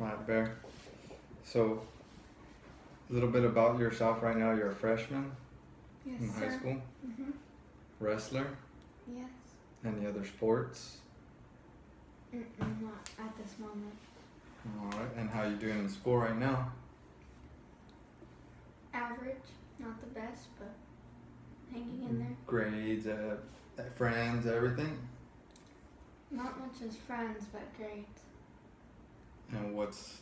Right, Bear. So, a little bit about yourself right now. You're a freshman Yes, in high sir. school, Mhm. wrestler. Yes. Any other sports? Not at this moment. All right. And how you doing in school right now? Average, not the best, but hanging in there. Grades, friends, everything. Not much as friends, but grades. And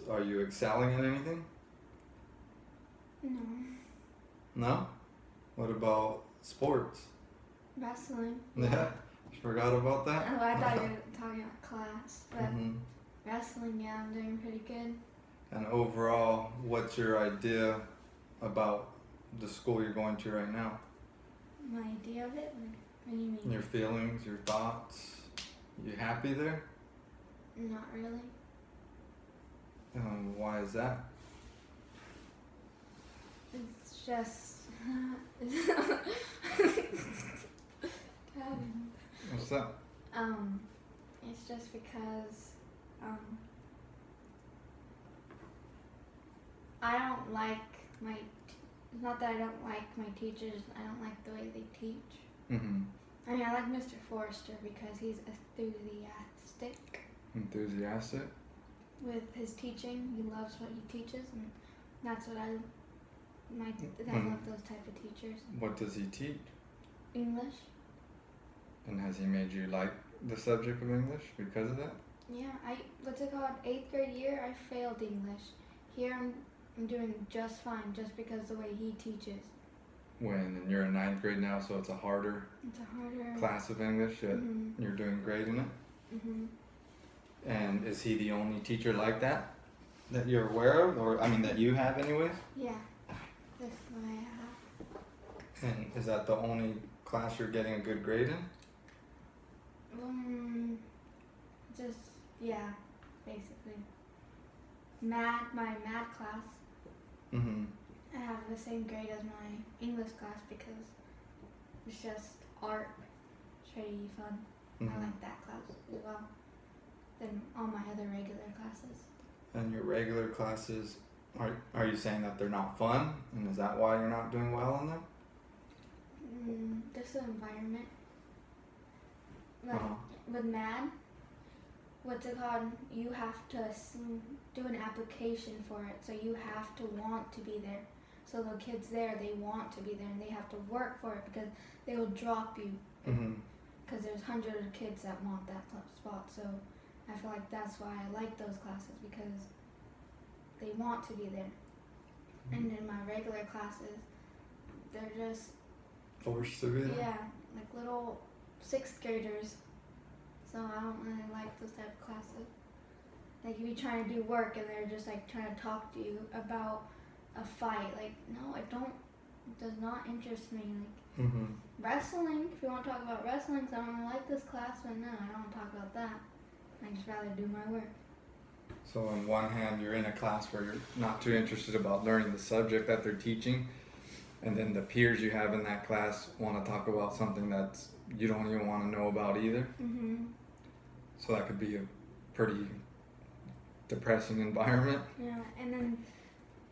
are you excelling in anything? No. No? What about sports? Wrestling. Yeah. Forgot about that? Oh, I thought you were talking about class, but hmm wrestling, yeah, I'm doing pretty good. And overall, what's your idea about the school you're going to right now? My idea of it? Like, what do you mean? Your feelings, your thoughts? You happy there? Not really. Why is that? It's just. Kevin. What's that? It's just because, I don't like it's not that I don't like my teachers, I don't like the way they teach. Mm-hmm. I mean, I like Mr. Forrester because he's enthusiastic Enthusiastic? with his teaching. He loves what he teaches, and that's what I love those type of teachers. What does he teach? English. And has he made you like the subject of English because of that? Yeah, what's it called? 8th grade year, I failed English. Here I'm doing just fine just because the way he teaches. And you're in 9th grade now, so it's a harder It's a harder class of English, yet Mhm. you're doing great in it. Mhm. And is he the only teacher like that you're aware of, or that you have anyways? Yeah, that's what I have. And is that the only class you're getting a good grade in? Just yeah, basically. My math class, Mm-hmm. I have the same grade as my English class because it's just art. It's pretty fun. Mm-hmm. I like that class as well than all my other regular classes. And your regular classes, are you saying that they're not fun? And is that why you're not doing well in them? Just the environment. Like Uh-huh. with math, what's it called? You have to do an application for it, so you have to want to be there. So the kids there, they want to be there, and they have to work for it because they will drop you. Mm-hmm. Because there's hundreds of kids that want that spot. So I feel like that's why I like those classes because they want to be there. And in my regular classes, they're just Forced to be there? yeah, like little 6th graders. So I don't really like those type of classes. Like you be trying to do work and they're just like trying to talk to you about a fight. Like no, it does not interest me. Like Mm-hmm. wrestling, if you want to talk about wrestling, so I don't really like this class, but no, I don't want to talk about that. I just rather do my work. So on one hand, you're in a class where you're not too interested about learning the subject that they're teaching, and then the peers you have in that class want to talk about something that you don't even want to know about either. Mhm. So that could be a pretty depressing environment. Yeah, and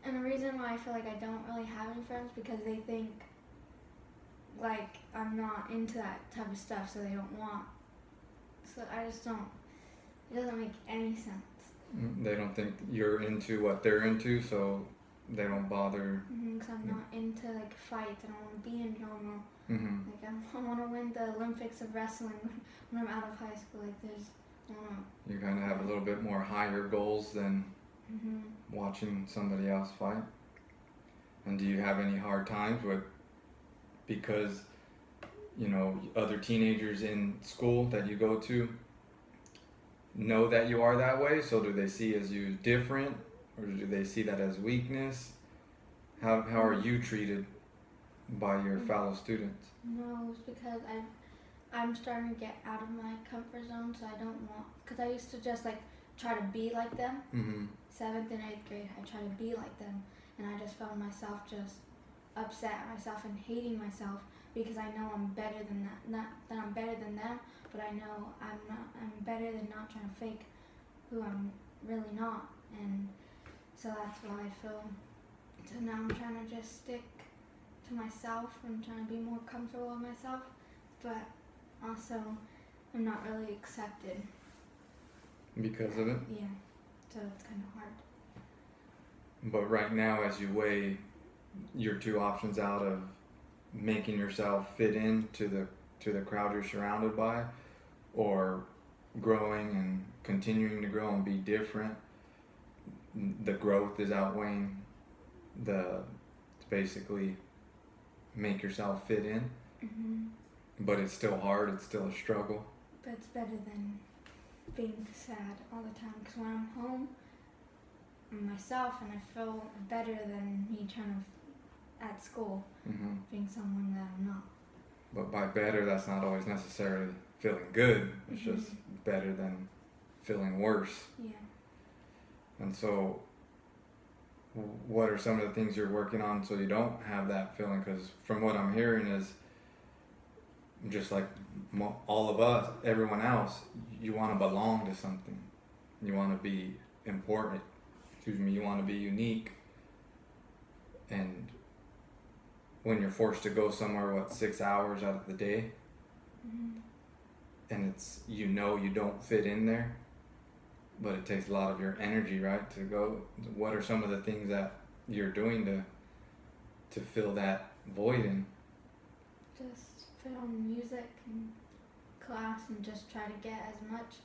the reason why I feel like I don't really have any friends because they think like I'm not into that type of stuff, so they don't want. So I just don't. It doesn't make any sense. They don't think you're into what they're into, so they don't bother. Because I'm not into like fights. I don't want to be in normal. Mm-hmm. Like I want to win the Olympics of wrestling when I'm out of high school. Like there's, I don't know. You kind of have a little bit more higher goals than watching somebody else fight. And do you have any hard times because other teenagers in school that you go to know that you are that way? So do they see as you different, or do they see that as weakness? How are you treated by your fellow students? No, it's because I'm starting to get out of my comfort zone, so I don't want. Because I used to just like try to be like them. Mm-hmm. 7th and 8th grade, I tried to be like them, and I just found myself just upset at myself and hating myself because I know I'm better than that. Not that I'm better than them, but I know I'm better than not trying to fake who I'm really not. and so that's why I feel. So now I'm trying to just stick to myself. I'm trying to be more comfortable with myself, but also I'm not really accepted. Because of it? Yeah, so it's kind of hard. But right now, as you weigh your two options out of making yourself fit in to the crowd you're surrounded by, or growing and continuing to grow and be different, the growth is outweighing the basically make yourself fit in. But it's still hard, it's still a struggle. But it's better than being sad all the time, because when I'm home I'm myself and I feel better than me trying to at school being someone that I'm not. But by better, that's not always necessarily feeling good. It's just better than feeling worse. Yeah. And so what are some of the things you're working on so you don't have that feeling? Because from what I'm hearing is just like all of us, everyone else, you want to belong to something. You want to be important. You want to be unique. And when you're forced to go somewhere, 6 hours out of the day, and it's, you don't fit in there, but it takes a lot of your energy, right, to go. What are some of the things that you're doing to fill that void in? Just put on music in class and just try to get as much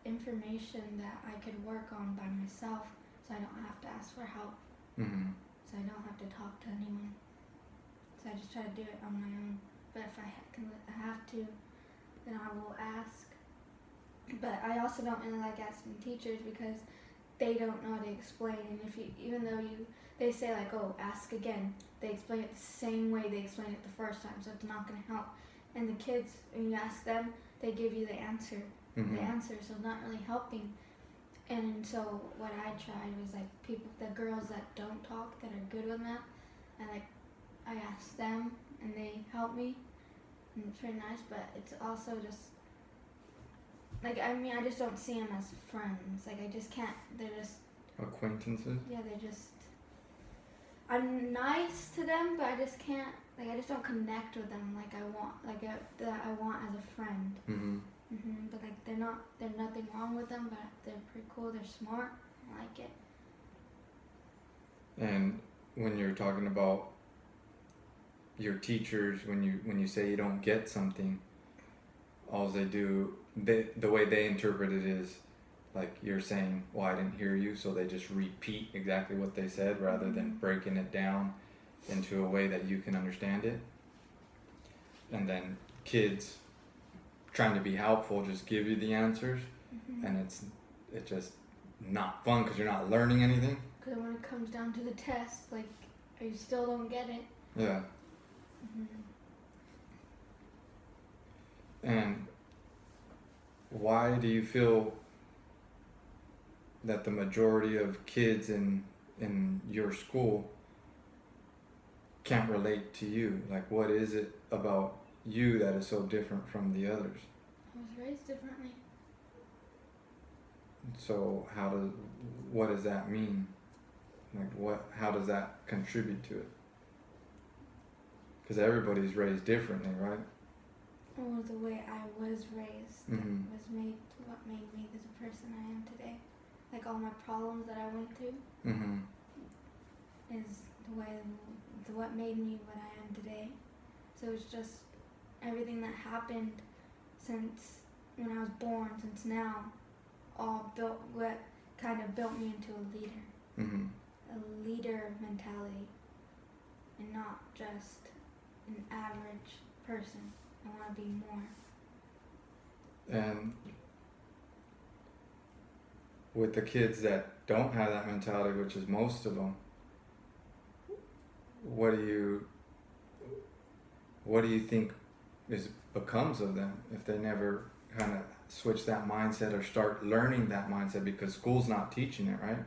information that I could work on by myself, so I don't have to ask for help. So I don't have to talk to anyone. So I just try to do it on my own. But if I have to, then I will ask. But I also don't really like asking teachers because they don't know how to explain. And even though they say like, oh, ask again, they explain it the same way they explained it the first time, so it's not going to help. And the kids, when you ask them, they give you the answer. So it's not really helping. And so what I tried was like the girls that don't talk, that are good with math, I asked them and they help me, and it's pretty nice. But it's also just like, I just don't see them as friends. Like, I just can't. They're just acquaintances. Yeah, I'm nice to them, but I just can't. Like, I just don't connect with them like I want. That I want as a friend. But like, there's nothing wrong with them, but they're pretty cool, they're smart, I like it. And when you're talking about your teachers, when you say you don't get something, all they do, the way they interpret it is like you're saying, well, I didn't hear you, so they just repeat exactly what they said rather than breaking it down into a way that you can understand it. And then kids trying to be helpful just give you the answers, and it's just not fun because you're not learning anything. Because when it comes down to the test, like, you still don't get it. Yeah. And why do you feel that the majority of kids in your school can't relate to you? Like, what is it about you that is so different from the others? I was raised differently. So what does that mean? Like, how does that contribute to it? Because everybody's raised differently, right? Well, the way I was raised what made me the person I am today. Like, all my problems that I went through is what made me what I am today. So it's just everything that happened since when I was born, since now, all built what kind of built me into a leader. A leader mentality, and not just an average person. I want to be more. And with the kids that don't have that mentality, which is most of them, what do you think becomes of them if they never kind of switch that mindset or start learning that mindset, because school's not teaching it, right?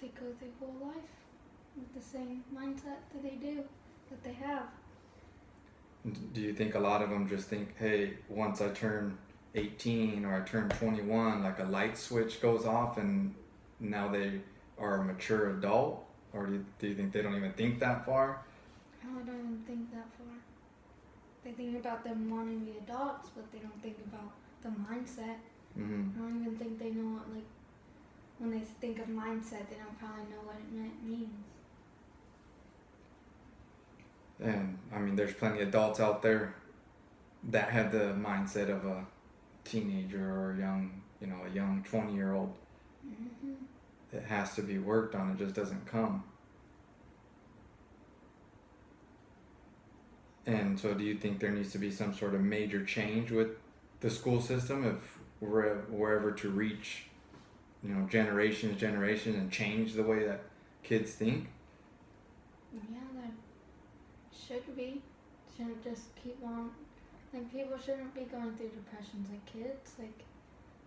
They go their whole life with the same mindset that they have. Do you think a lot of them just think, hey, once I turn 18 or I turn 21, like a light switch goes off and now they are a mature adult, or do you think they don't even think that far? I don't even think that far. They think about them wanting to be adults, but they don't think about the mindset. Mm-hmm. I don't even think they know what, like, when they think of mindset, they don't probably know what it means. And I mean, there's plenty of adults out there that have the mindset of a teenager or a young 20-year-old. Mm-hmm. It has to be worked on. It just doesn't come. And so do you think there needs to be some sort of major change with the school system if we're ever to reach, generations and change the way that kids think? Yeah, that should be. Shouldn't just keep on. Like, people shouldn't be going through depressions like kids. Like,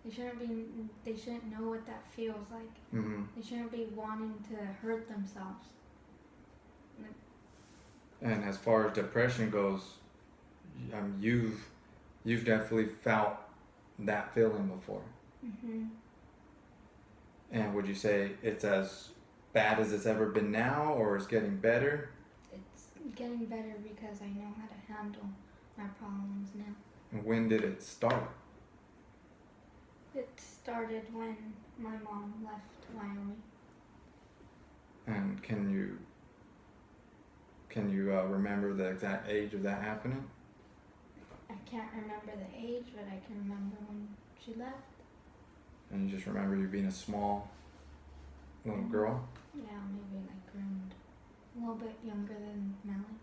they shouldn't know what that feels like. Mm-hmm. They shouldn't be wanting to hurt themselves. Like, and as far as depression goes, you've definitely felt that feeling before. mm-hmm. And would you say it's as bad as it's ever been now, or it's getting better? It's getting better because I know how to handle my problems now. And when did it start? It started when my mom left Wyoming. And can you remember the exact age of that happening? I can't remember the age, but I can remember when she left. And you just remember you being a small little girl? Yeah, maybe like around a little bit younger than Melly.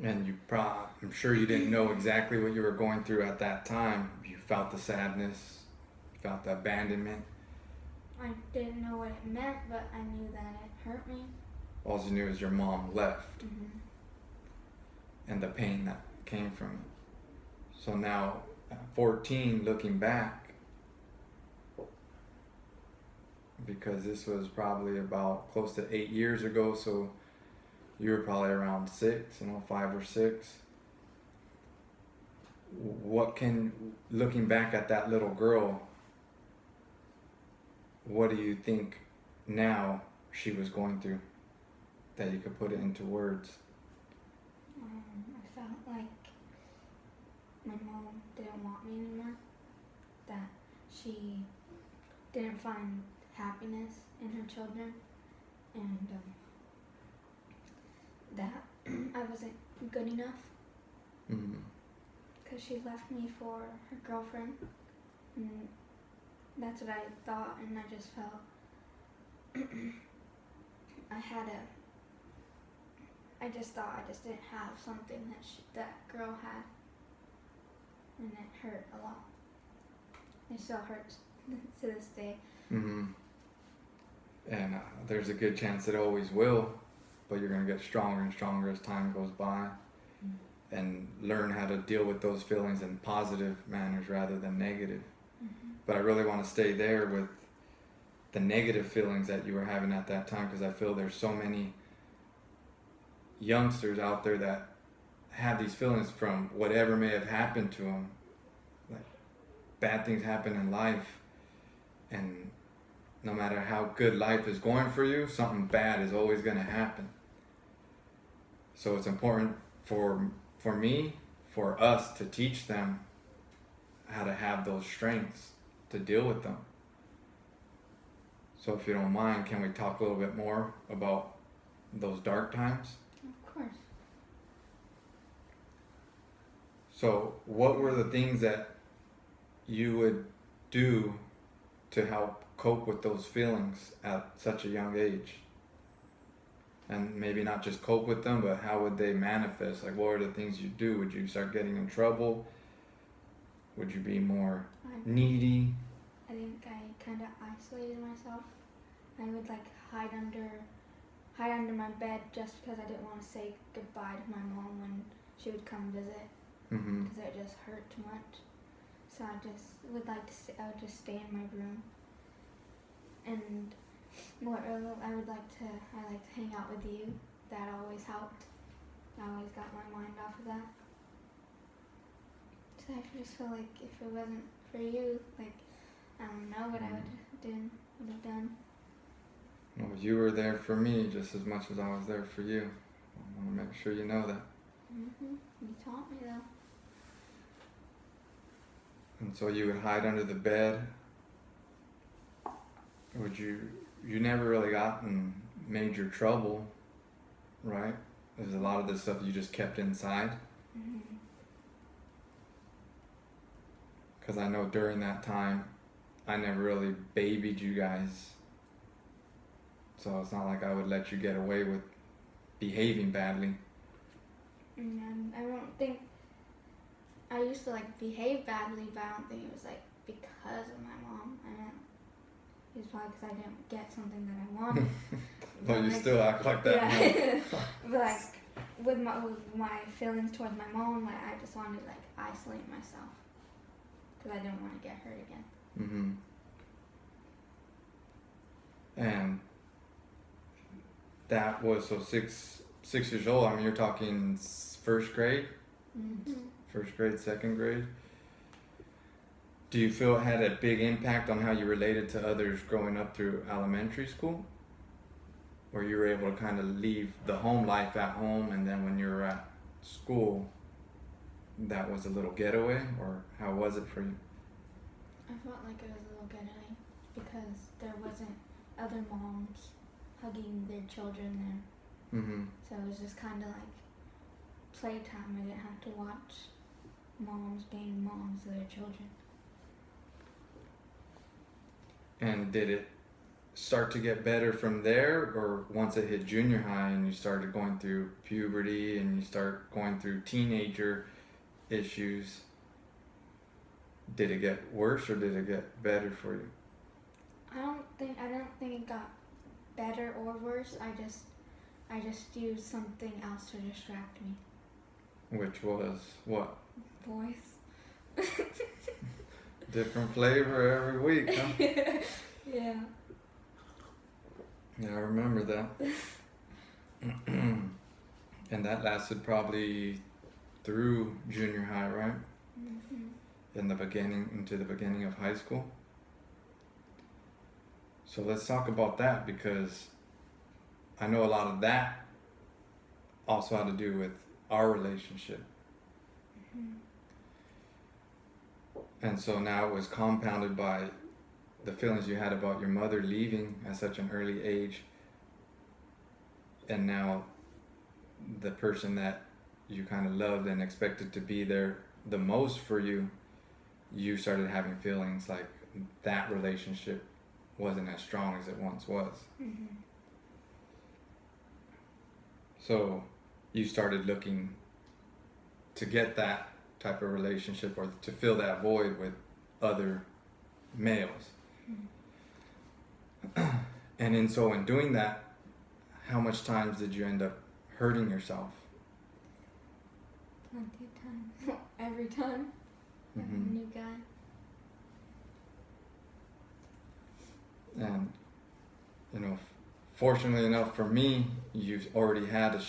And I'm sure you didn't know exactly what you were going through at that time. You felt the sadness, you felt the abandonment. I didn't know what it meant, but I knew that it hurt me. All you knew is your mom left. Mm-hmm. And the pain that came from it. So now, at 14, looking back, because this was probably about close to 8 years ago, so you were probably around 6, 5 or 6. Looking back at that little girl, what do you think now she was going through that you could put it into words? I felt like my mom didn't want me anymore, that she didn't find happiness in her children, and that I wasn't good enough because she left me for her girlfriend, and that's what I thought, and I just felt I just thought I just didn't have something that girl had, and it hurt a lot. It still hurts to this day. Mm-hmm. And there's a good chance it always will, but you're going to get stronger and stronger as time goes by, and learn how to deal with those feelings in positive manners rather than negative. Mm-hmm. But I really want to stay there with the negative feelings that you were having at that time, because I feel there's so many youngsters out there that have these feelings from whatever may have happened to them. Like, bad things happen in life, and no matter how good life is going for you, something bad is always going to happen. So it's important for me, for us, to teach them how to have those strengths to deal with them. So if you don't mind, can we talk a little bit more about those dark times? Of course. So what were the things that you would do to help cope with those feelings at such a young age? And maybe not just cope with them, but how would they manifest? Like, what are the things you do? Would you start getting in trouble? Would you be more needy? I think I kind of isolated myself. I would like hide under my bed just because I didn't want to say goodbye to my mom when she would come visit, because it just hurt too much. So I would just stay in my room. And I like to hang out with you. That always helped. I always got my mind off of that. So I just feel like if it wasn't for you, like, I don't know what I would have done. done. Well, you were there for me just as much as I was there for you. I want to make sure you know that. You taught me though. And so you would hide under the bed. You never really got in major trouble, right? There's a lot of this stuff you just kept inside. Because I know during that time, I never really babied you guys. So it's not like I would let you get away with behaving badly. And I don't think I used to like behave badly, but I don't think it was like because of my mom. I mean, it was probably because I didn't get something that I wanted. Well, you still act like that. Yeah. But like with my feelings towards my mom, like I just wanted to like isolate myself because I didn't want to get hurt again. And that was so 6 years old. I mean, you're talking first grade, first grade, second grade. Do you feel it had a big impact on how you related to others growing up through elementary school? Or you were able to kind of leave the home life at home, and then when you were at school, that was a little getaway? Or how was it for you? I felt like it was a little getaway because there wasn't other moms hugging their children there. So it was just kind of like playtime. I didn't have to watch moms being moms to their children. And did it start to get better from there, or once it hit junior high and you started going through puberty and you start going through teenager issues, did it get worse or did it get better for you? I don't think it got better or worse. I just used something else to distract me. Which was what? Boys. Different flavor every week, huh? Yeah. Yeah, I remember that. And that lasted probably through junior high, right? Into the beginning of high school. So let's talk about that, because I know a lot of that also had to do with our relationship. And so now it was compounded by the feelings you had about your mother leaving at such an early age, and now the person that you kind of loved and expected to be there the most for you, you started having feelings like that relationship wasn't as strong as it once was. So you started looking to get that type of relationship, or to fill that void with other males. And in doing that, how much times did you end up hurting yourself? Plenty of times. Every time. Every new guy. And fortunately enough for me, you've already had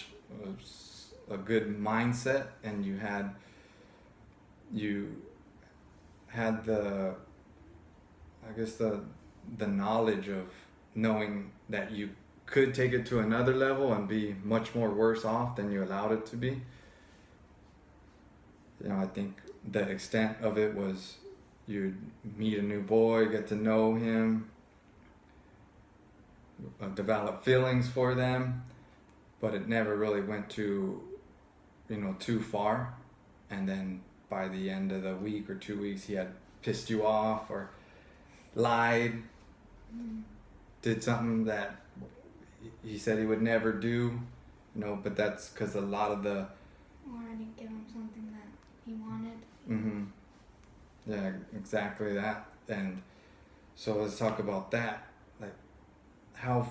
a good mindset, and you had the knowledge of knowing that you could take it to another level and be much more worse off than you allowed it to be. I think the extent of it was you'd meet a new boy, get to know him, develop feelings for them, but it never really went too far. And then by the end of the week or 2 weeks, he had pissed you off or lied, did something that he said he would never do, but that's because a lot of the... Or I didn't give him something that he wanted. Yeah, exactly that. And so let's talk about that. Like, how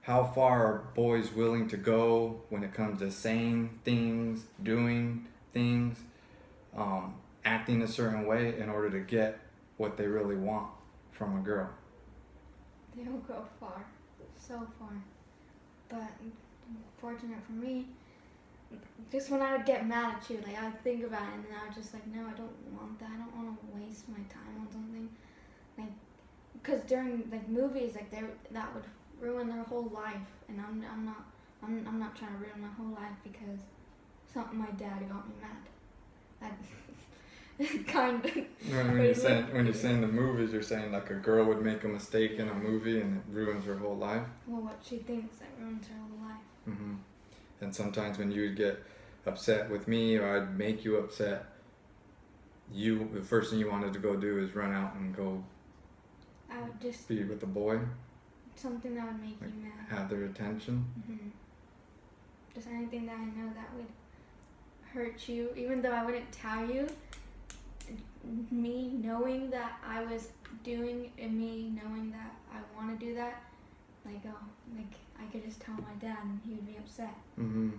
far are boys willing to go when it comes to saying things, doing things, acting a certain way in order to get what they really want from a girl? They'll go far, so far. But fortunate for me, just when I would get mad at you, like I would think about it, and then I would just like, no, I don't want that. I don't want to waste my time on something. Like because during like movies, like that would ruin their whole life, and I'm not trying to ruin my whole life because something my dad got me mad. That it's kind of When you're saying the movies, you're saying like a girl would make a mistake in a movie and it ruins her whole life. Well, what she thinks that ruins her whole life. Mm-hmm. And sometimes when you would get upset with me or I'd make you upset, the first thing you wanted to go do is run out and go. I would just be with a boy. Something that would make you mad. Have their attention. Mm-hmm. Just anything that I know that would hurt you, even though I wouldn't tell you. Me knowing that I was doing and me knowing that I want to do that, like I could just tell my dad and he would be upset. Mm-hmm.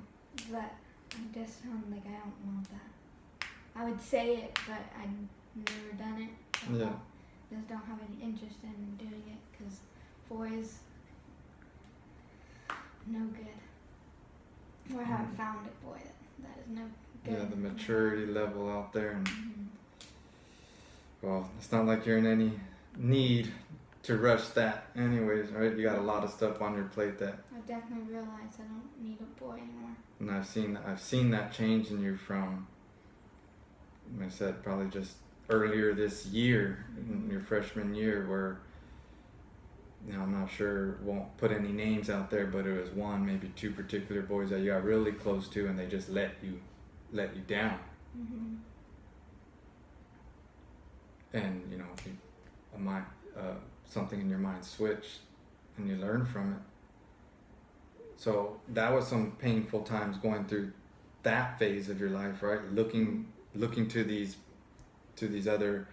But I just like I don't want that. I would say it, but I've never done it. So Yeah. I just don't have any interest in doing it because boys, no good. Or I haven't found a boy that is no good. Yeah, the maturity level out there. And Mm-hmm. well, it's not like you're in any need to rush that anyways, right? You got a lot of stuff on your plate that. I definitely realized I don't need a boy anymore. And I've seen that change in you from, like I said, probably just earlier this year, in your freshman year, where, I'm not sure, won't put any names out there, but it was one, maybe two particular boys that you got really close to, and they just let you down. Mm-hmm. And something in your mind switched, and you learn from it. So that was some painful times going through that phase of your life, right? Looking to these other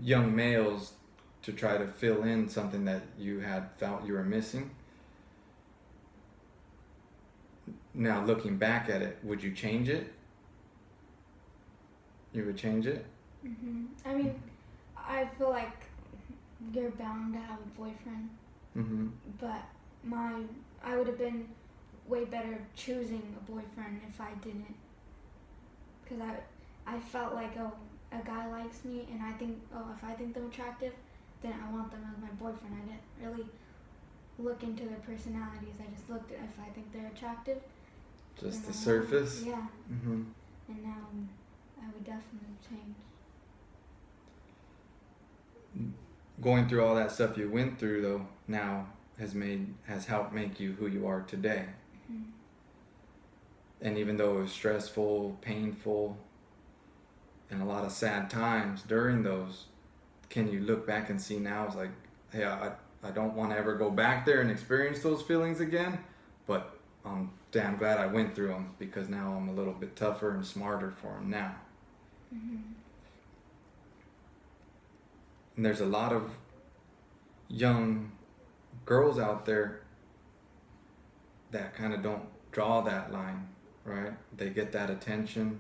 young males to try to fill in something that you had felt you were missing. Now looking back at it, would you change it? You would change it? Mm-hmm. I mean, I feel like you're bound to have a boyfriend. Mm-hmm. But I would have been way better choosing a boyfriend if I didn't. Because I felt like, a guy likes me, and if I think they're attractive, then I want them as my boyfriend. I didn't really look into their personalities. I just looked at if I think they're attractive. Just the surface? Yeah. Mm-hmm. And now I would definitely change. Going through all that stuff you went through, though, now has helped make you who you are today. Mm-hmm. And even though it was stressful, painful, and a lot of sad times during those, can you look back and see now it's like, hey, I don't want to ever go back there and experience those feelings again, but I'm damn glad I went through them because now I'm a little bit tougher and smarter for them now. Mm-hmm. And there's a lot of young girls out there that kind of don't draw that line, right? They get that attention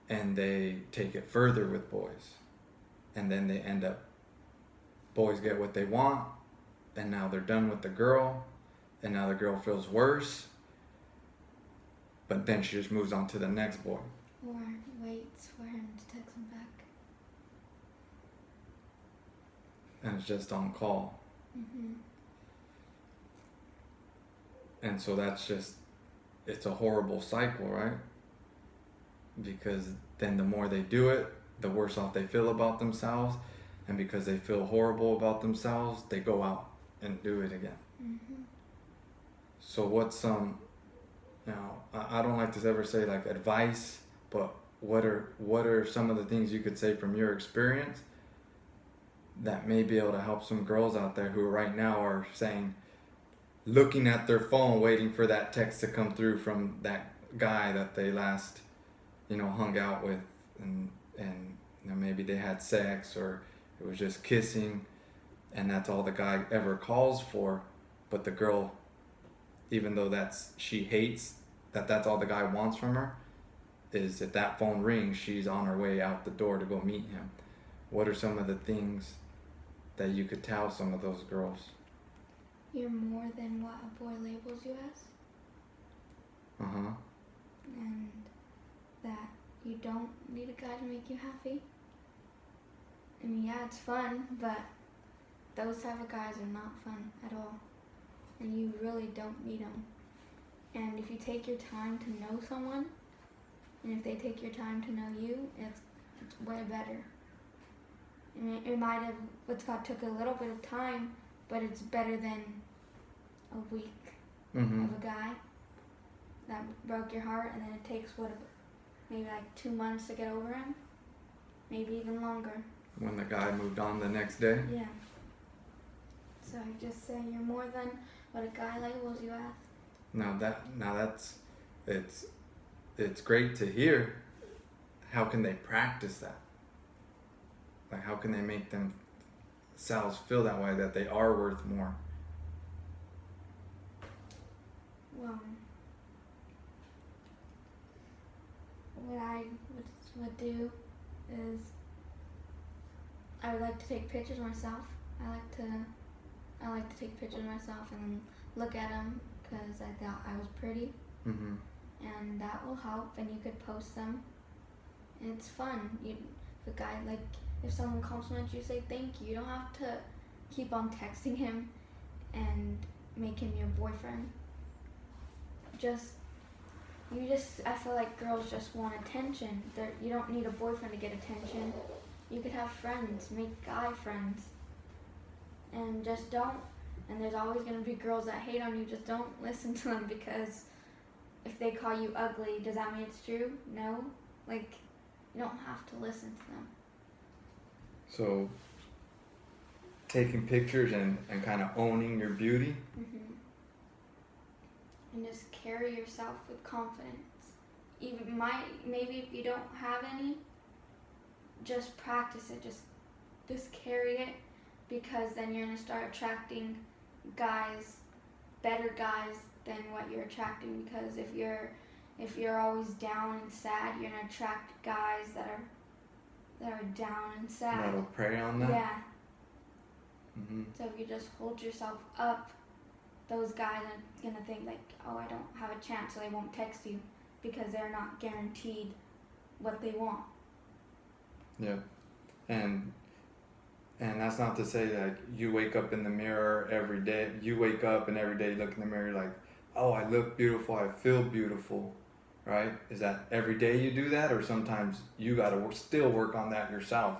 and they take it further with boys. And then they end up, boys get what they want, and now they're done with the girl, and now the girl feels worse, but then she just moves on to the next boy. Or waits for him to text him back. And it's just on call. Mm-hmm. And so it's a horrible cycle, right? Because then the more they do it, the worse off they feel about themselves. And because they feel horrible about themselves, they go out and do it again. Mm-hmm. So what's some, I don't like to ever say like advice, but what are some of the things you could say from your experience that may be able to help some girls out there who right now are saying, looking at their phone, waiting for that text to come through from that guy that they last, hung out with, and maybe they had sex or it was just kissing, and that's all the guy ever calls for, but the girl, even though she hates that's all the guy wants from her, is if that phone rings, she's on her way out the door to go meet him. What are some of the things that you could tell some of those girls? You're more than what a boy labels you as. Uh-huh. And that you don't need a guy to make you happy. I mean, yeah, it's fun, but those type of guys are not fun at all. And you really don't need them. And if you take your time to know someone, and if they take your time to know you, it's way better. I mean, it might have took a little bit of time, but it's better than a week Mm-hmm. of a guy that broke your heart, and then it takes maybe like 2 months to get over him, maybe even longer. When the guy moved on the next day. Yeah. So I just say you're more than what a guy labels you as. Now that's it's great to hear. How can they practice that? Like, how can they make themselves feel that way, that they are worth more? Well, what I would do is I would like to take pictures of myself. I like to take pictures of myself and then look at them because I thought I was pretty. Mm-hmm. And that will help, and you could post them. And it's fun. If someone compliments you, say thank you. You don't have to keep on texting him and make him your boyfriend. I feel like girls just want attention. You don't need a boyfriend to get attention. You could have friends, make guy friends. And there's always going to be girls that hate on you. Just don't listen to them, because if they call you ugly, does that mean it's true? No. You don't have to listen to them. So, taking pictures and kind of owning your beauty. Mm-hmm. And just carry yourself with confidence. Maybe if you don't have any, just practice it. Just carry it, because then you're gonna start attracting guys, better guys than what you're attracting. Because if you're always down and sad, you're gonna attract guys that are down and sad. That'll prey on that. Yeah. Mm-hmm. So if you just hold yourself up, those guys are gonna think like, oh, I don't have a chance, so they won't text you, because they're not guaranteed what they want. Yeah, and that's not to say that you wake up in the mirror every day. You wake up and every day you look in the mirror like, oh, I look beautiful, I feel beautiful, right? Is that every day you do that, or sometimes you gotta still work on that yourself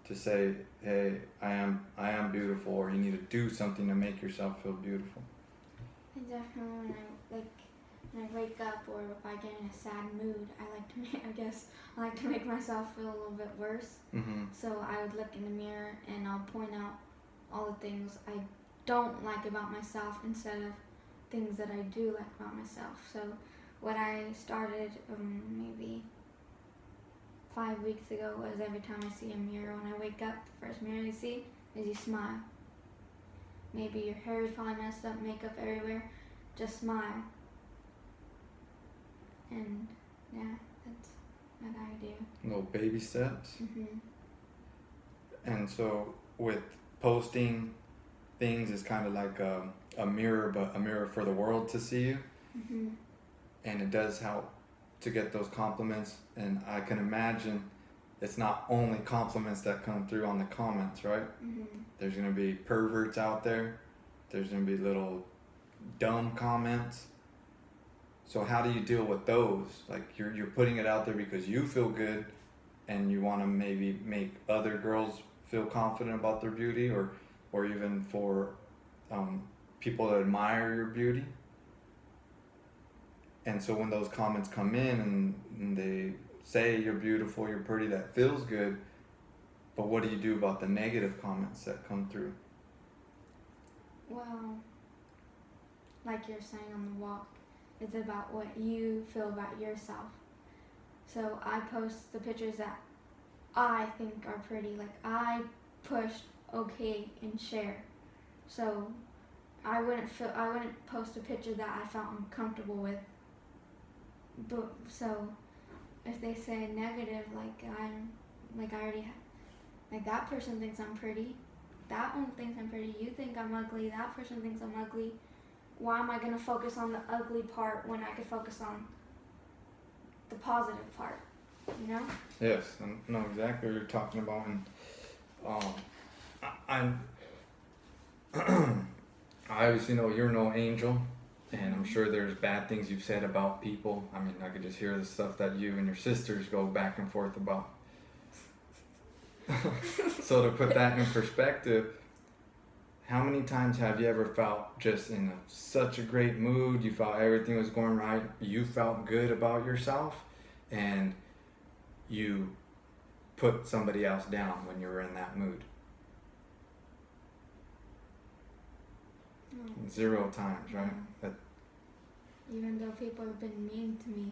to say, hey, I am beautiful, or you need to do something to make yourself feel beautiful? And definitely when I wake up, or if I get in a sad mood, I like to make myself feel a little bit worse. Mm-hmm. So I would look in the mirror and I'll point out all the things I don't like about myself instead of things that I do like about myself. So what I started maybe 5 weeks ago was every time I see a mirror, when I wake up, the first mirror you see is you smile. Maybe your hair is probably messed up, makeup everywhere, just smile. And yeah, that's what I do. Little baby steps. Mm-hmm. And so with posting things is kind of like a mirror, but a mirror for the world to see you. Mm-hmm. And it does help to get those compliments. And I can imagine it's not only compliments that come through on the comments, right? Mm-hmm. There's going to be perverts out there. There's going to be little dumb comments. So how do you deal with those? Like, you're putting it out there because you feel good and you want to maybe make other girls feel confident about their beauty, or even for people that admire your beauty. And so when those comments come in and they say you're beautiful, you're pretty, that feels good, but what do you do about the negative comments that come through? Well, like you're saying on the walk, it's about what you feel about yourself. So I post the pictures that I think are pretty. Like, I push okay and share. So I wouldn't post a picture that I felt uncomfortable with. But so if they say negative, that person thinks I'm pretty, that one thinks I'm pretty, you think I'm ugly, that person thinks I'm ugly. Why am I going to focus on the ugly part when I could focus on the positive part, you know? Yes, I know exactly what you're talking about. And I'm I obviously know you're no angel, and I'm sure there's bad things you've said about people. I mean, I could just hear the stuff that you and your sisters go back and forth about. So to put that in perspective, how many times have you ever felt just in such a great mood, you felt everything was going right, you felt good about yourself, and you put somebody else down when you were in that mood? No. 0 times, right? That, Even though people have been mean to me,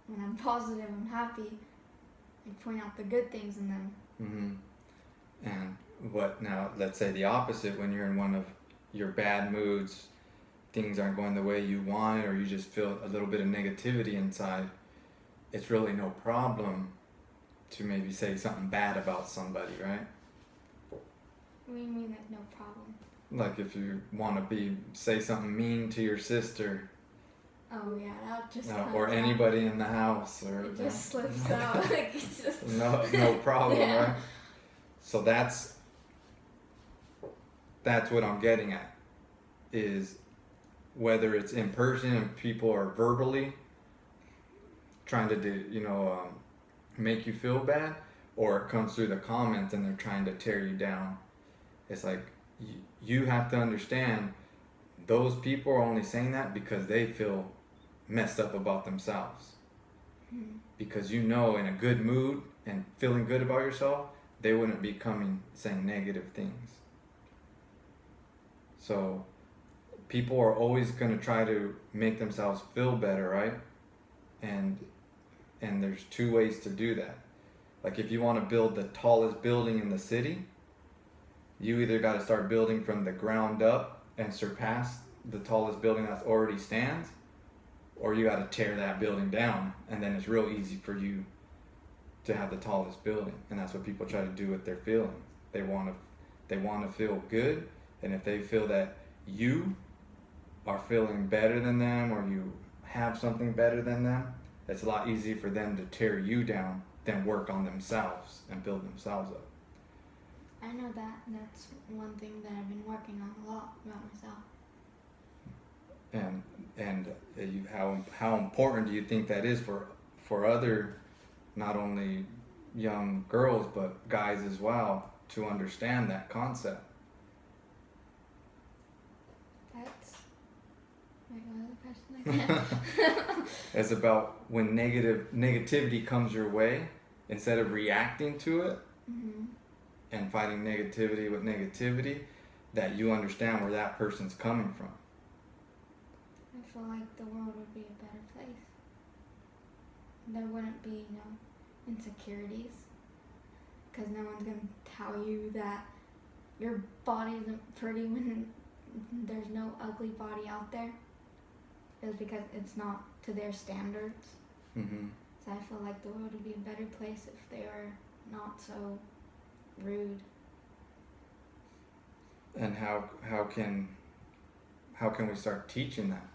when I'm positive, I'm happy, I point out the good things in them. And what now, let's say the opposite, when you're in one of your bad moods, things aren't going the way you want, or you just feel a little bit of negativity inside, it's really no problem to maybe say something bad about somebody, right? What do you mean, like, no problem? Like if you want to say something mean to your sister, Oh yeah, that just or comes anybody in the house, or out. It just slips out. Like it's just no problem, Yeah. right? So that's what I'm getting at, is whether it's in person and people are verbally trying to make you feel bad, or it comes through the comments and they're trying to tear you down. It's like you have to understand those people are only saying that because they feel messed up about themselves. Because in a good mood and feeling good about yourself, they wouldn't be saying negative things. So people are always going to try to make themselves feel better, right? And there's 2 ways to do that. Like if you want to build the tallest building in the city, you either got to start building from the ground up and surpass the tallest building that already stands, or you got to tear that building down, and then it's real easy for you to have the tallest building. And that's what people try to do with their feelings. They want to feel good, and if they feel that you are feeling better than them, or you have something better than them, it's a lot easier for them to tear you down than work on themselves and build themselves up. I know that. That's one thing that I've been working on a lot about myself. And how important do you think that is for other, not only young girls but guys as well, to understand that concept? That's like another question again. It's about when negativity comes your way, instead of reacting to it and fighting negativity with negativity, that you understand where that person's coming from. I feel like the world would be a better place. There wouldn't be no insecurities, because no one's going to tell you that your body isn't pretty when there's no ugly body out there. It's because it's not to their standards. So I feel like the world would be a better place if they were not so rude. And how can we start teaching that?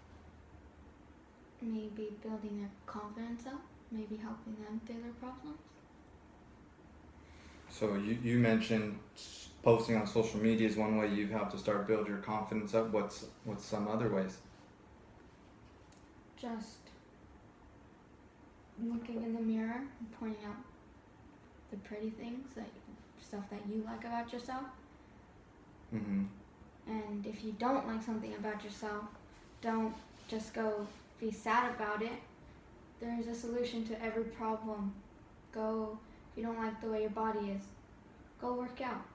Maybe building their confidence up, maybe helping them through their problems. So you mentioned posting on social media is one way you've helped to start build your confidence up. What's some other ways? Just looking in the mirror and pointing out the pretty things, stuff that you like about yourself. And if you don't like something about yourself, don't just go be sad about it. There's a solution to every problem. If you don't like the way your body is, go work out.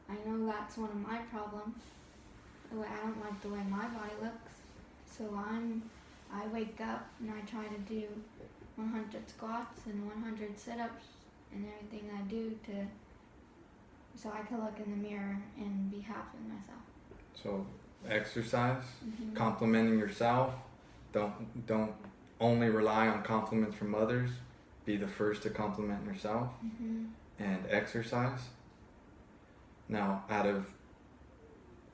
I know that's one of my problems. I don't like the way my body looks. So I wake up and I try to do 100 squats and 100 sit-ups and everything I do so I can look in the mirror and be happy with myself. So exercise, complimenting yourself. Don't only rely on compliments from others. Be the first to compliment yourself. And exercise. Now, out of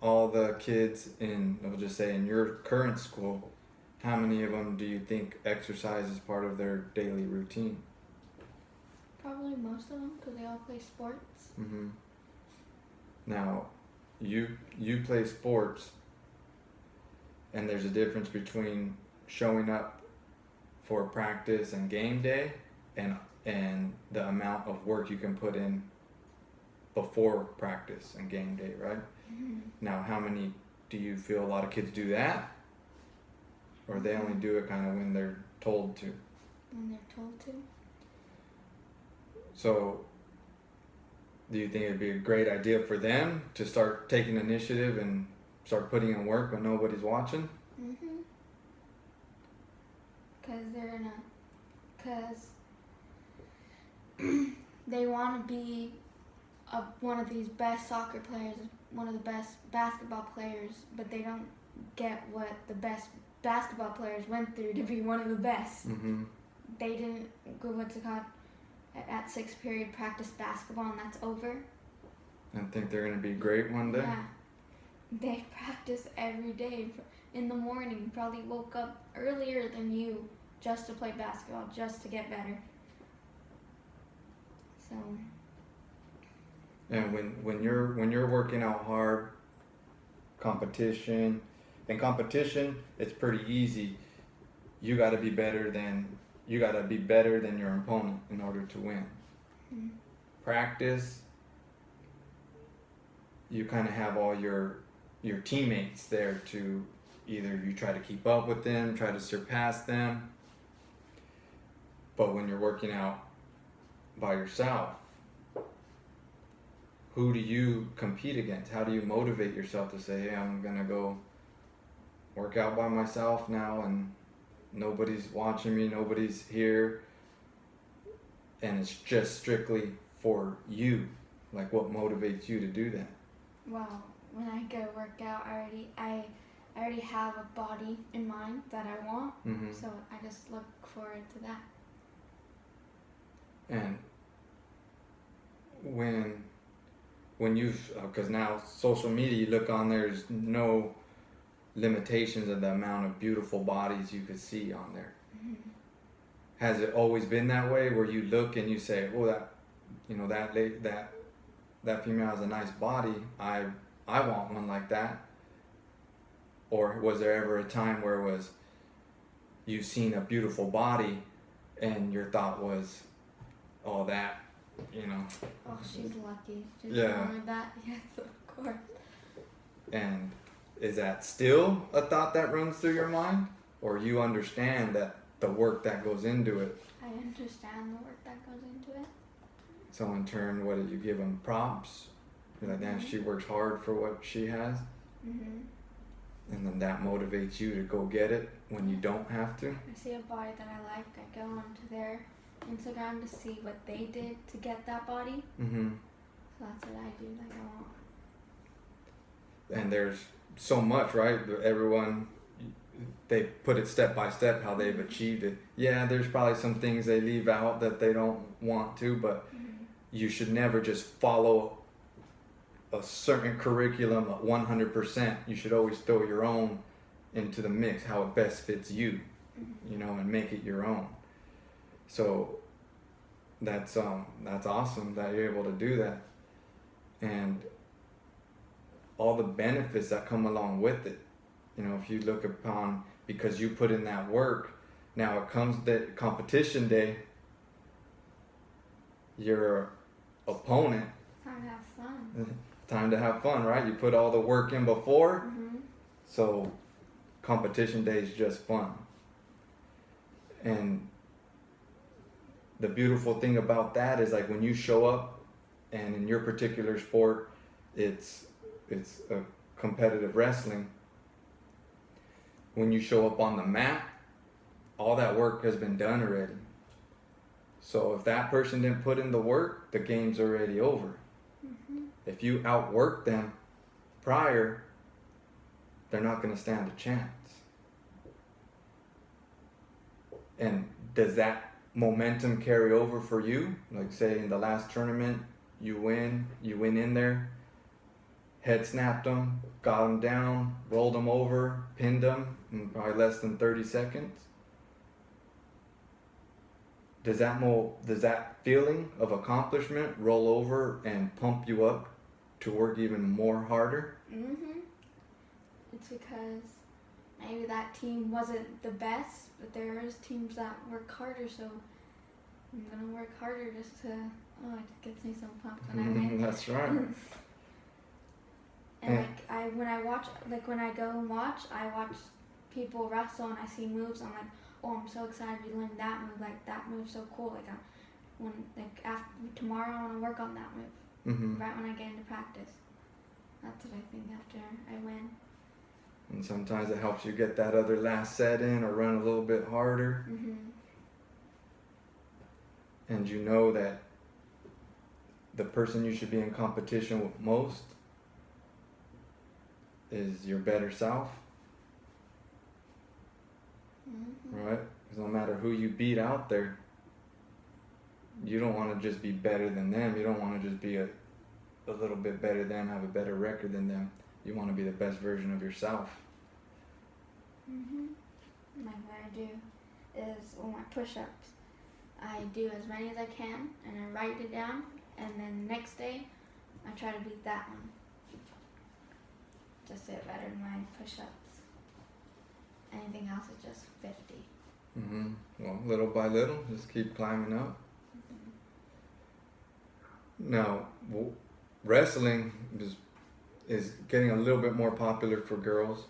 all the kids in your current school, how many of them do you think exercise is part of their daily routine? Probably most of them, because they all play sports. Mm-hmm. Now, you play sports, and there's a difference between showing up for practice and game day, and the amount of work you can put in before practice and game day, right? Mm-hmm. Now, how many do you feel a lot of kids do that, or they only do it kind of when they're told to? When they're told to. So, do you think it'd be a great idea for them to start taking initiative and start putting in work when nobody's watching? Mm-hmm. Because they want to be one of these best soccer players, one of the best basketball players, but they don't get what the best basketball players went through to be one of the best. Mm-hmm. They didn't go at sixth period practice basketball and that's over. And think they're going to be great one day? Yeah. They practice every day in the morning, probably woke up earlier than you just to play basketball, just to get better. So. And when you're working out hard, competition, it's pretty easy. You got to be better than your opponent in order to win. Mm-hmm. Practice, you kind of have all your teammates there to either you try to keep up with them, try to surpass them. But when you're working out by yourself, who do you compete against? How do you motivate yourself to say, hey, I'm going to go work out by myself now and nobody's watching me, nobody's here, and it's just strictly for you? Like, what motivates you to do that? Well, when I go work out, I already have a body in mind that I want, Mm-hmm. so I just look forward to that. And when you've, because now social media, you look on, there's no limitations of the amount of beautiful bodies you could see on there. Mm-hmm. Has it always been that way, where you look and you say, oh, that female has a nice body, I want one like that? Or was there ever a time where it was you've seen a beautiful body and your thought was, oh, that, Oh, she's lucky. She's Yeah. born with that. Yes, of course. and is that still a thought that runs through your mind? Or you understand that the work that goes into it? I understand the work that goes into it. So in turn, what do you give them props? You're like, damn, she works hard for what she has. Mm-hmm. And then that motivates you to go get it when you don't have to. I see a body that I like, I go onto their Instagram to see what they did to get that body. Mm-hmm. So that's what I do, like I want. And there's so much, right? Everyone, they put it step by step how they've achieved it. Yeah, there's probably some things they leave out that they don't want to, but you should never just follow a certain curriculum at 100%. You should always throw your own into the mix, how it best fits you, and make it your own. So that's awesome that you're able to do that, and all the benefits that come along with it. If you look upon, because you put in that work, now it comes the competition day, your opponent, Time to have fun. time to have fun, right? You put all the work in before, so competition day is just fun. And the beautiful thing about that is, like, when you show up, and in your particular sport, it's a competitive wrestling. When you show up on the mat, all that work has been done already. So if that person didn't put in the work, the game's already over. If you outwork them prior, they're not going to stand a chance. And does that momentum carry over for you? Like, say in the last tournament, you win in there, head snapped them, got them down, rolled them over, pinned them in probably less than 30 seconds. does that feeling of accomplishment roll over and pump you up to work even more harder? It's because maybe that team wasn't the best, but there is teams that work harder, so I'm gonna work harder just to, it gets me so pumped when I win. That's right. And when I go and watch, I watch people wrestle and I see moves. I'm like, oh, I'm so excited to learn that move. Like that move's so cool. After tomorrow, I want to work on that move. Right when I get into practice, that's what I think after I win. And sometimes it helps you get that other last set in or run a little bit harder. And you know that the person you should be in competition with most is your better self. Right? Because no matter who you beat out there, you don't want to just be better than them. You don't want to just be a little bit better than them, have a better record than them. You want to be the best version of yourself. Like what I do is with my push-ups, I do as many as I can and I write it down, and then the next day I try to beat that one. Just do it better than my push-ups. Anything else is just 50. Well, little by little, just keep climbing up. Now, wrestling is getting a little bit more popular for girls.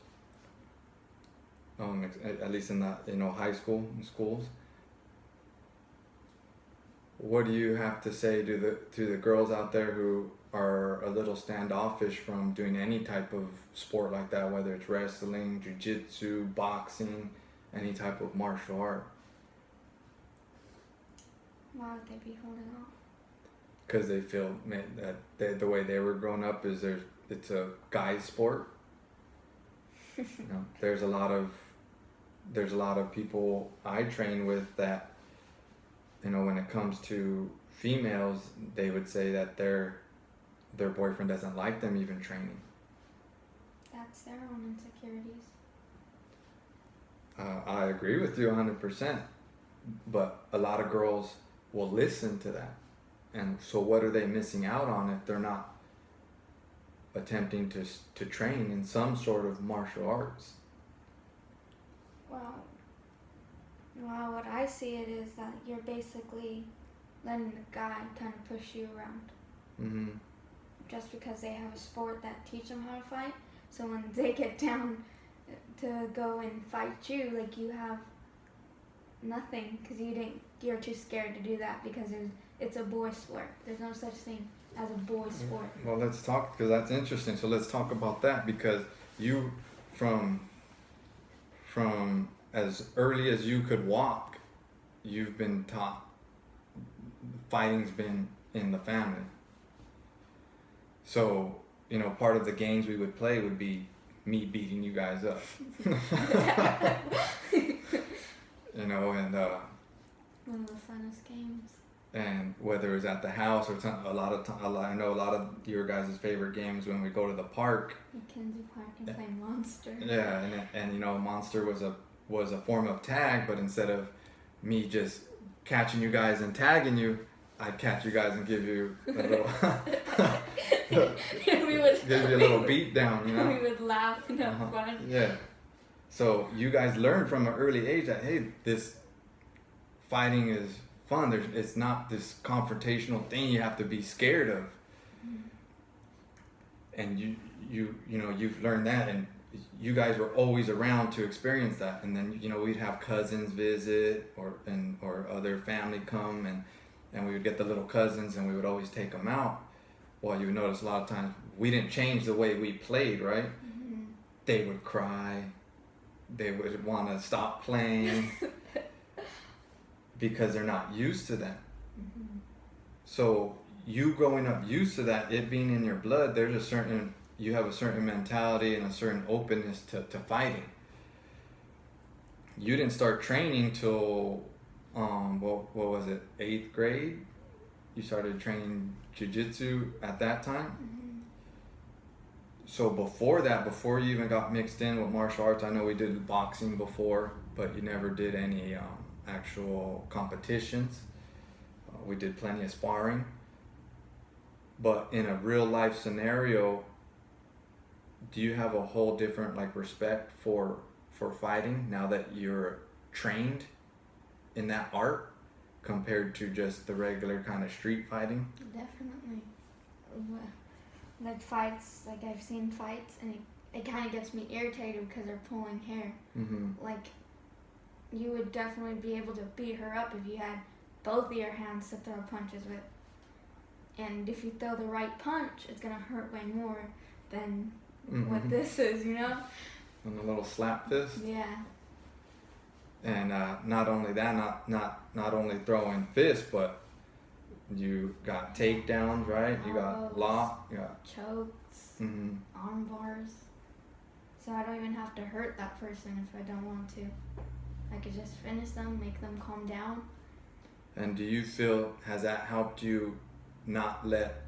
At least in high school and schools. What do you have to say to the girls out there who are a little standoffish from doing any type of sport like that, whether it's wrestling, jiu-jitsu, boxing, any type of martial art? Why would they be holding off? Because they feel that the way they were growing up is it's a guy's sport. There's a lot of people I train with that, when it comes to females, they would say that their boyfriend doesn't like them even training. That's their own insecurities. I agree with you 100%, but a lot of girls will listen to that. And so what are they missing out on if they're not attempting to train in some sort of martial arts? Well, what I see it is that you're basically letting the guy kind of push you around. Just because they have a sport that teach them how to fight, so when they get down to go and fight you, like you have nothing because you're too scared to do that because it's a boy sport. There's no such thing as a boy sport. Well, let's talk, because that's interesting. So let's talk about that, because you, from as early as you could walk, you've been taught fighting's been in the family. So, part of the games we would play would be me beating you guys up. And one of the funnest games. And whether it's at the house or I know a lot of your guys' favorite games when we go to the park. Mackenzie Park and play Monster. Yeah, and Monster was a form of tag, but instead of me just catching you guys and tagging you, I'd catch you guys and give you a little give you a little beat down, We would laugh and have fun. Yeah. So you guys learn from an early age that, hey, this fighting is fun. It's not this confrontational thing you have to be scared of. And you've learned that, and you guys were always around to experience that. And then we'd have cousins visit or other family come, and we would get the little cousins and we would always take them out. Well, you would notice a lot of times we didn't change the way we played, right? They would cry. They would want to stop playing because they're not used to that. So you growing up used to that, it being in your blood, you have a certain mentality and a certain openness to fighting. You didn't start training till, what was it, 8th grade? You started training jiu-jitsu at that time? So before that, before you even got mixed in with martial arts, I know we did boxing before, but you never did any actual competitions. We did plenty of sparring. But in a real life scenario, do you have a whole different like respect for fighting now that you're trained in that art compared to just the regular kind of street fighting? Definitely. Like fights, like I've seen fights, and it kind of gets me irritated because they're pulling hair. Mm-hmm. Like, you would definitely be able to beat her up if you had both of your hands to throw punches with. And if you throw the right punch, it's gonna hurt way more than what this is, you know? And a little slap fist. Yeah. And not only that, not only throwing fists, but you got takedowns, right? You got lock, you got chokes, mm-hmm. arm bars. So I don't even have to hurt that person if I don't want to. I could just finish them, make them calm down. And do you feel, has that helped you not let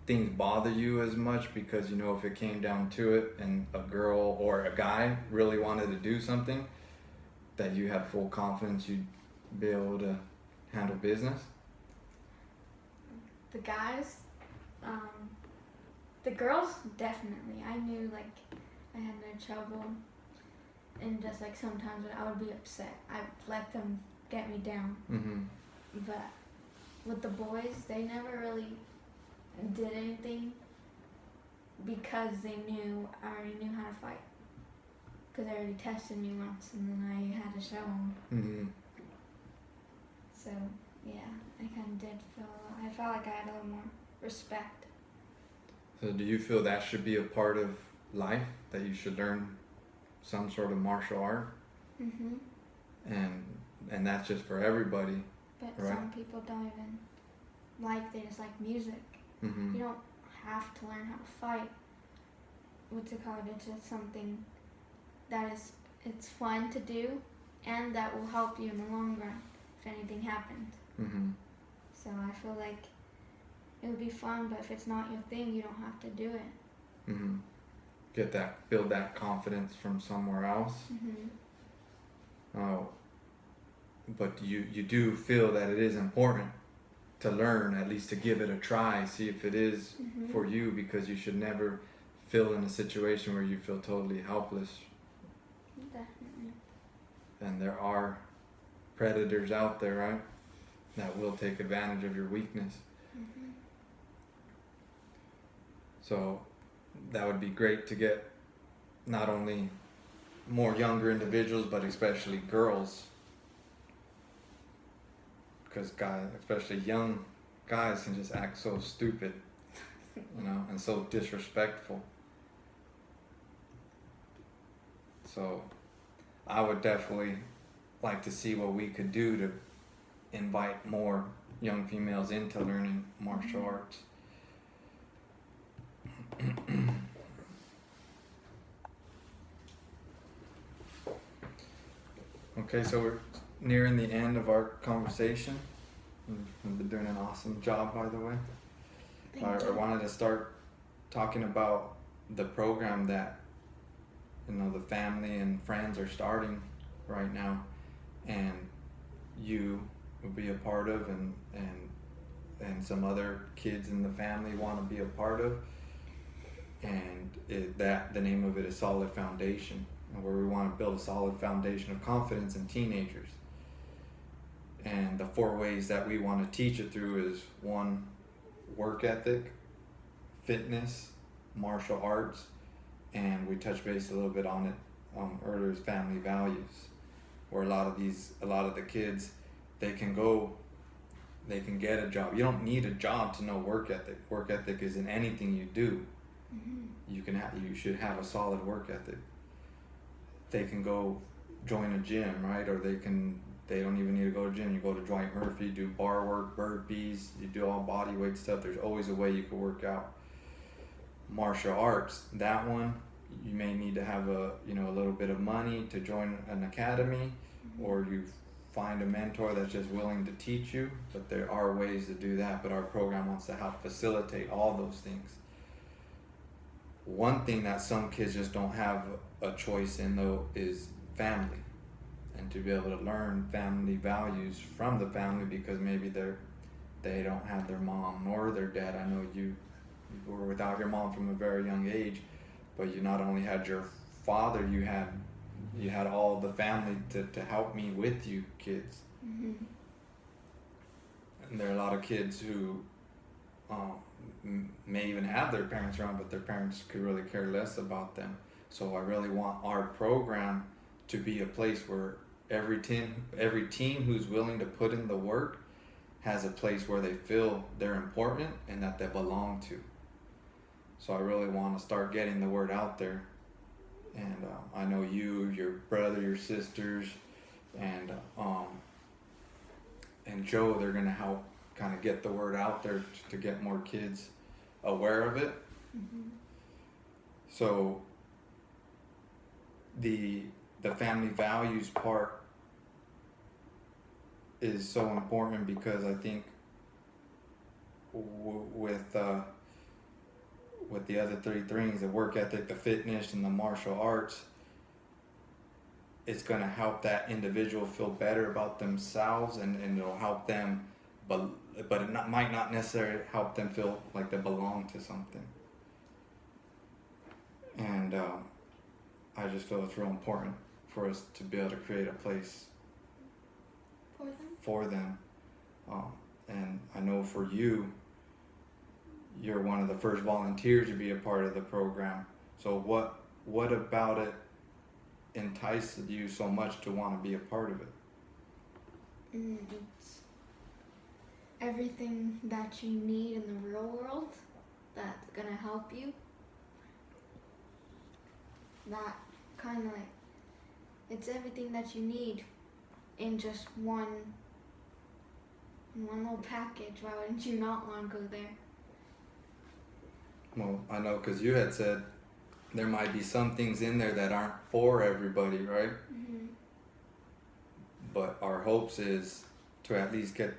things bother you as much? Because, you know, if it came down to it and a girl or a guy really wanted to do something, that you had full confidence you'd be able to handle business? The guys, the girls, definitely. I knew, like, I had no trouble. And just, like, sometimes I would be upset, I'd let them get me down. Mm-hmm. But with the boys, they never really did anything because they knew I already knew how to fight. Because they already tested me once, and then I had to show them. Mm-hmm. So, yeah, I kind of did feel, I felt like I had a little more respect. So do you feel that should be a part of life, that you should learn some sort of martial art? Mm-hmm. And that's just for everybody. But right? some people don't even like, they just like music. Mm-hmm. You don't have to learn how to fight. What's it called? It's just something that is, it's fun to do, and that will help you in the long run if anything happens. Mm-hmm. So I feel like it would be fun, but if it's not your thing, you don't have to do it. Mm-hmm. Build that confidence from somewhere else. Mm-hmm. Oh, but you do feel that it is important to learn, at least to give it a try, see if it is Mm-hmm. for you, because you should never feel in a situation where you feel totally helpless. Definitely. And there are predators out there, right, that will take advantage of your weakness. Mm-hmm. So that would be great to get not only more younger individuals, but especially girls, because guys, especially young guys, can just act so stupid, you know, and so disrespectful. So I would definitely like to see what we could do to invite more young females into learning martial arts. Okay, so we're nearing the end of our conversation. You've been doing an awesome job, by the way. I wanted to start talking about the program that, you know, the family and friends are starting right now, and you will be a part of, and some other kids in the family want to be a part of. And the name of it is Solid Foundation, where we want to build a solid foundation of confidence in teenagers. And the 4 ways that we want to teach it through is 1, work ethic, fitness, martial arts, and we touched base a little bit on it earlier, is family values, where a lot of the kids, they can get a job. You don't need a job to know work ethic. Work ethic is in anything you do. Mm-hmm. You should have a solid work ethic. They can go join a gym, right? Or they don't even need to go to gym. You go to Dwight Murphy, do bar work, burpees, you do all body weight stuff. There's always a way you can work out. Martial arts, that one, you may need to have a little bit of money to join an academy, or you find a mentor that's just willing to teach you, but there are ways to do that. But our program wants to help facilitate all those things. One thing that some kids just don't have a choice in, though, is family. and to be able to learn family values from the family, because maybe they don't have their mom nor their dad. I know you were without your mom from a very young age, but you not only had your father, you had all the family to help me with you kids. Mm-hmm. And there are a lot of kids who may even have their parents around, but their parents could really care less about them. So I really want our program to be a place where every teen who's willing to put in the work has a place where they feel they're important and that they belong to. So I really want to start getting the word out there. And I know you, your brother, your sisters, and Joe, they're gonna help kind of get the word out there to get more kids aware of it. Mm-hmm. So the family values part is so important, because I think with the other three things, the work ethic, the fitness, and the martial arts, it's going to help that individual feel better about themselves, and it'll help them, but it might not necessarily help them feel like they belong to something. And I just feel it's real important for us to be able to create a place for them. And I know for you, you're one of the first volunteers to be a part of the program. So what about it enticed you so much to want to be a part of it? It's everything that you need in the real world that's gonna help you. That kind of like, it's everything that you need in just one little package. Why wouldn't you not want to go there? Well, I know, because you had said there might be some things in there that aren't for everybody, right? Mm-hmm. But our hopes is to at least get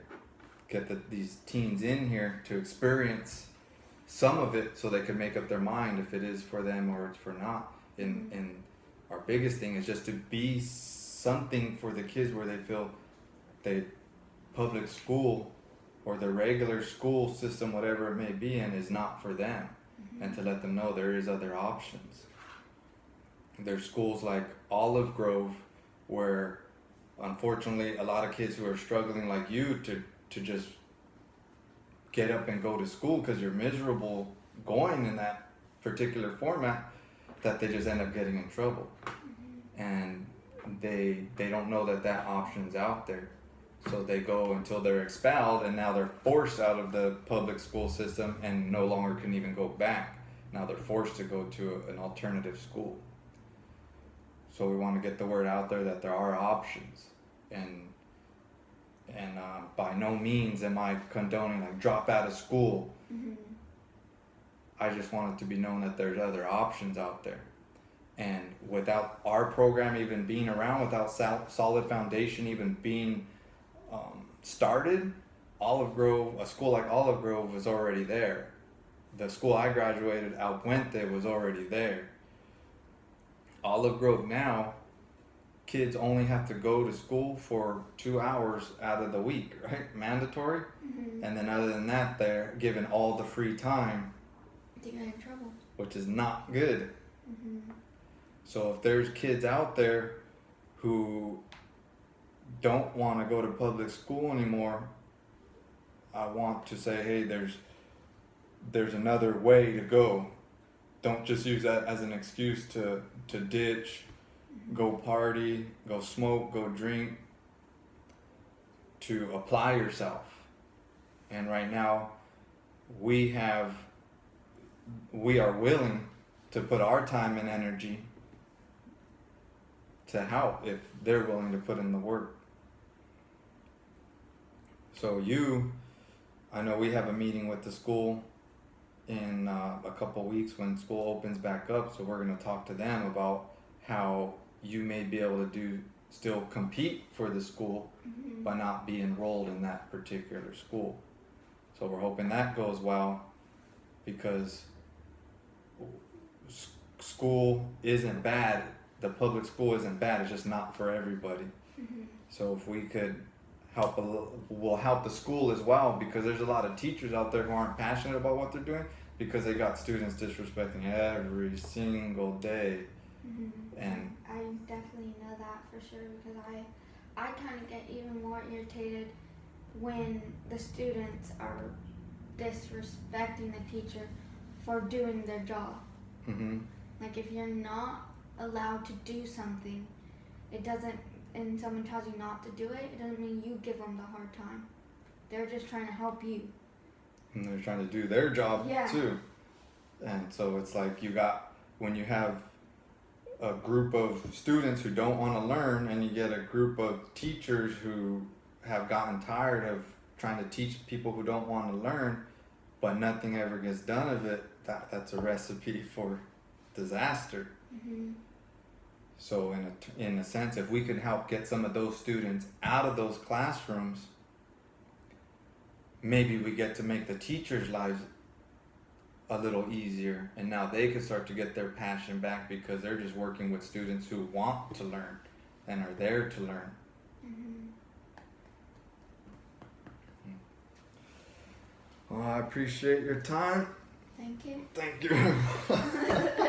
these teens in here to experience some of it, so they can make up their mind if it is for them or it's for not. And our biggest thing is just to be something for the kids where they feel public school or the regular school system, whatever it may be in, is not for them. Mm-hmm. And to let them know there is other options. There's schools like Olive Grove, where unfortunately a lot of kids who are struggling like you to just get up and go to school because you're miserable going in that particular format, that they just end up getting in trouble. Mm-hmm. And they don't know that option's out there. So they go until they're expelled, and now they're forced out of the public school system and no longer can even go back. Now they're forced to go to an alternative school. So we want to get the word out there that there are options, and by no means am I condoning like drop out of school. Mm-hmm. I just want it to be known that there's other options out there. And without our program even being around, without solid foundation even being started, Olive Grove, a school like Olive Grove was already there. The school I graduated, Al Puente, was already there. Olive Grove now, kids only have to go to school for 2 hours out of the week, right? Mandatory. Mm-hmm. And then other than that, they're given all the free time. They get in trouble. Which is not good. Mm-hmm. So if there's kids out there who don't want to go to public school anymore, I want to say, hey, there's another way to go. Don't just use that as an excuse to ditch, go party, go smoke, go drink, to apply yourself. And right now, we are willing to put our time and energy to help if they're willing to put in the work. So I know we have a meeting with the school in a couple weeks when school opens back up, so we're going to talk to them about how you may be able to still compete for the school, mm-hmm. but not be enrolled in that particular school. So we're hoping that goes well, because school isn't bad. The public school isn't bad. It's just not for everybody. So if we could help we'll help the school as well, because there's a lot of teachers out there who aren't passionate about what they're doing because they got students disrespecting every single day. And I definitely know that for sure, because I kind of get even more irritated when the students are disrespecting the teacher for doing their job. Like if you're not allowed to do something, it doesn't, and someone tells you not to do it, it doesn't mean you give them the hard time. They're just trying to help you. And they're trying to do their job Yeah. too. And so it's like when you have a group of students who don't want to learn, and you get a group of teachers who have gotten tired of trying to teach people who don't want to learn, but nothing ever gets done of it, that's a recipe for disaster. So in a sense, if we could help get some of those students out of those classrooms, maybe we get to make the teachers' lives a little easier, and now they can start to get their passion back because they're just working with students who want to learn and are there to learn. Well, I appreciate your time. Thank you. Thank you.